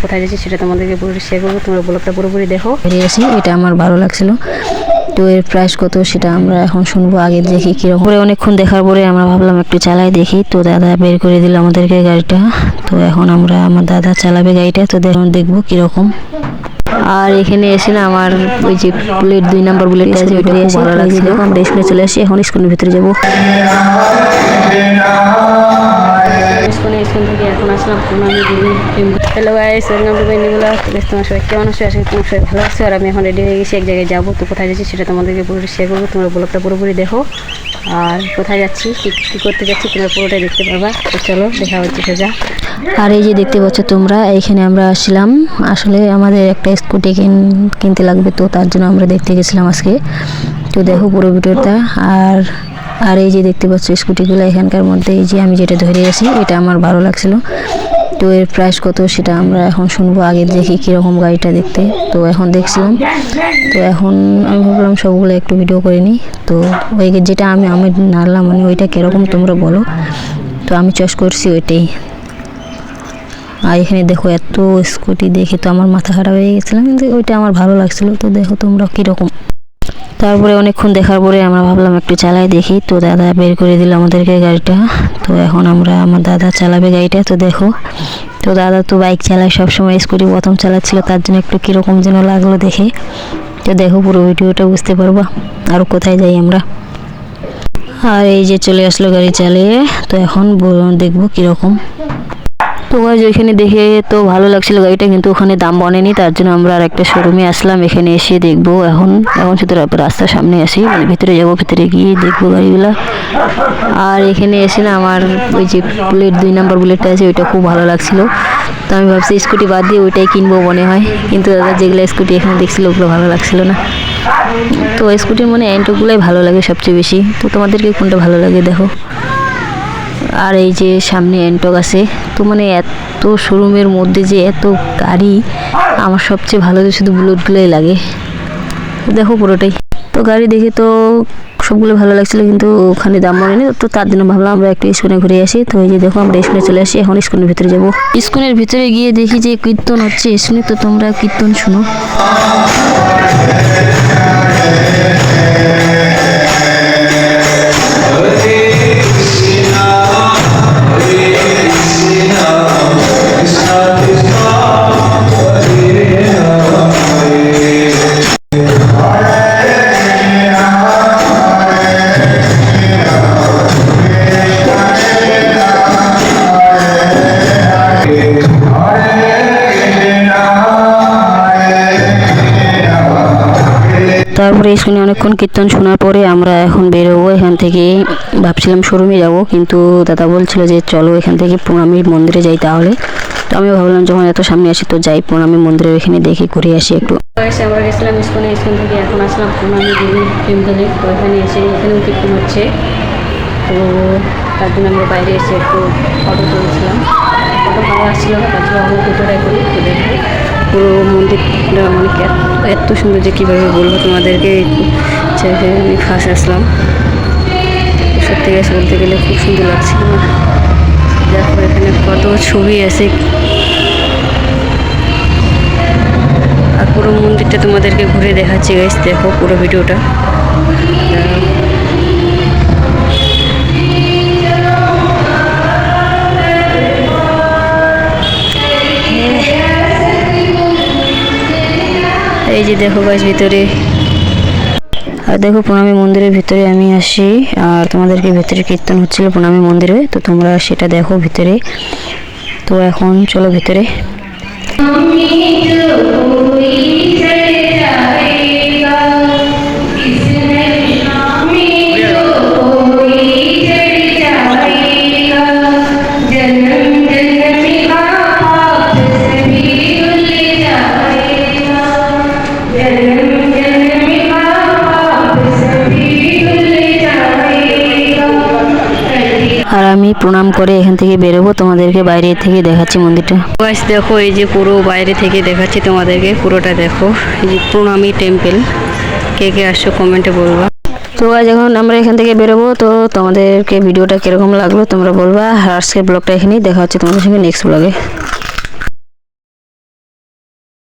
কোথায় যাচ্ছি সেটা তোমাদেরকে পুরো শেয়ার করবো, তোমরা ব্লগটা পুরোপুরি দেখো। বেরিয়েছি, এটা আমার ভালো লাগছিল। তো এর প্রাইস কত সেটা আমরা এখন শুনবো, আগে দেখি কিরকম। পরে অনেকক্ষণ দেখার পরে আমরা ভাবলাম একটু চালাই দেখি, তো দাদা বের করে দিল আমাদেরকে গাড়িটা। তো এখন আমার দাদা চালাবে গাড়িটা, তো দেখবো কিরকম। আর এখানে এসে না আমার ওই যে বুলেট 2 নম্বর বুলেটটা আছে ওইটা খুব ভালো লাগছিল। আমরা স্কুলে চলে আসি, এখন স্কুলের ভিতরে যাবো। স্কুল থেকে এখন আসলাম পুনামি দিদি। Hello guys, welcome to my new blog. তোমার সবাই কেমন আছো? আশা করি তোমার সবাই ভালো আছো। আর আমি এখন রেডি হয়ে গেছি, এক জায়গায় যাবো। তো কোথায় যাচ্ছি সেটা তোমাদেরকে পুরো শেয়ার করবো, তোমরা ব্লগটা পুরোপুরি দেখো। আর কোথায় যাচ্ছি, কী করতে যাচ্ছি তোমরা পুরোটাই দেখতে পারবা। তো চলো দেখা হচ্ছে সোজা। আর এই যে দেখতে পাচ্ছ তোমরা, এইখানে আমরা আসছিলাম, আসলে আমাদের একটা স্কুটি কিনতে লাগবে, তো তার জন্য আমরা দেখতে গেছিলাম আজকে। তো দেখো পুরো ভিডিওটা। আর এই যে দেখতে পাচ্ছ স্কুটিগুলো এখানকার মধ্যে, এই যে আমি যেটা ধরে আছি এটা আমার ভালো লাগছিল। তো এর প্রাইস কত সেটা আমরা এখন শুনবো, আগে দেখি কীরকম গাড়িটা দেখতে। তো এখন দেখছিলাম, তো এখন আমি ভাবলাম সবগুলো একটু ভিডিও করে নিই। তো ওই যেটা আমি নাড়লাম, মানে ওইটা কীরকম তোমরা বলো। তো আমি চয়েস করছি ওইটাই। আর এখানে দেখো এত স্কুটি দেখে তো আমার মাথা খারাপ হয়ে গেছিলাম, কিন্তু ওইটা আমার ভালো লাগছিল। তো দেখো তোমরা কীরকম। তারপরে অনেকক্ষণ দেখার পরে আমরা ভাবলাম একটু চালাই দেখি, তো দাদা বের করে দিল আমাদেরকে গাড়িটা। তো এখন আমার দাদা চালাবে গাড়িটা, তো দেখো। তো দাদা তো বাইক চালায় সবসময়, স্কুটি প্রথম চালাচ্ছিল, তার জন্য একটু কীরকম যেন লাগলো দেখে। তো দেখো পুরো ভিডিওটা বুঝতে পারবা। আর কোথায় যাই আমরা। আর এই যে চলে আসলো গাড়ি চালিয়ে, তো এখন দেখবো কীরকম। তো গাইজ ওইখানে দেখে তো ভালো লাগছিল গাড়িটা, কিন্তু ওখানে দাম বনেনি, তার জন্য আমরা আর একটা শোরুমে আসলাম। এখানে এসে দেখবো এখন শুধু রাস্তার সামনে আসি, মানে ভিতরে যাবো, ভিতরে গিয়ে দেখবো গাড়িগুলো। আর এখানে এসে না আমার ওই যে বুলেট 2 নম্বর বুলেটটা আছে ওইটা খুব ভালো লাগছিল। তো আমি ভাবছি স্কুটি বাদ দিয়ে ওইটাই কিনবো মনে হয়, কিন্তু দাদা যেগুলো স্কুটি এখানে দেখছিল ওগুলো ভালো লাগছিল না। তো স্কুটির মনে অ্যান্টোগুলোই ভালো লাগে সবচেয়ে বেশি। তো তোমাদেরকে কোনটা ভালো লাগে দেখো। আর এই যে সামনে অ্যান্টক আছে, তো মানে এত শোরুমের মধ্যে যে এত গাড়ি, আমার সবচেয়ে ভালো শুধু বুলেটগুলোই লাগে। দেখো পুরোটাই। তো গাড়ি দেখে তো সবগুলো ভালো লাগছিলো, কিন্তু ওখানে দাম মনে, তো তার জন্য ভাবলাম আমরা একটু স্কুলে ঘুরে আসি। তো এই যে দেখো আমরা স্কুলে চলে আসি, এখন স্কুলের ভিতরে যাবো। স্কুলের ভিতরে গিয়ে দেখি যে কীর্তন হচ্ছে, শুনে তো তোমরা কীর্তন শুনো। তারপরে স্কুলে অনেকক্ষণ কীর্তন শোনার পরে আমরা এখন বেরোবো এখান থেকে। ভাবছিলাম শোরুমে যাব, কিন্তু দাদা বলছিল যে চলো এখান থেকে প্রণামী মন্দিরে যাই তাহলে। তো আমি ভাবলাম যখন এত সামনে আসি তো যাই প্রণামী মন্দিরে, এখানে দেখে ঘুরে আসি একটু। আমরা গেছিলাম স্কুল থেকে এখন আসলাম প্রণামী দেবী টেম্পলে। তো এখানে এখানেও কীর্তন হচ্ছে, তো তার জন্য আমরা বাইরে এসে একটু ফটো তুলছিলাম। ফটো ভালো আসছিল না, তার জন্য আমি ফটোটাই করি। তো দেখো পুরো মন্দিরটা মানে এত সুন্দর যে কীভাবে বলবো তোমাদেরকে। আমি ফার্স্ট আসলাম, সত্যি গেছে বলতে গেলে খুব সুন্দর লাগছিল। দেখো এখানে কত ছবি আছে, আর পুরো মন্দিরটা তোমাদেরকে ঘুরে দেখাচ্ছি গাইস। দেখো পুরো ভিডিওটা। এই যে দেখো গাইস ভিতরে। আর দেখো প্রণামী মন্দিরের ভিতরে আমি আসি, আর তোমাদেরকে ভিতরে কীর্তন হচ্ছিল প্রণামী মন্দিরে, তো তোমরা সেটা দেখো ভিতরে। তো এখন চলো ভিতরে। আর আমি প্রণাম করে এখান থেকে বেরোবো, তোমাদেরকে বাইরে থেকে দেখাচ্ছি মন্দিরটা। গাইস দেখো এই যে পুরো বাইরে থেকে দেখাচ্ছি তোমাদেরকে, পুরোটা দেখো। এই যে প্রণামী টেম্পল, কে কে আসছো কমেন্টে বলবা। তো গাইস এখন আমরা এখান থেকে বেরোবো, তো তোমাদেরকে ভিডিওটা কিরকম লাগলো তোমরা বলবা। আর আজকের ব্লগটা এখানেই, দেখা হচ্ছে তোমাদের সঙ্গে নেক্সট ব্লগে।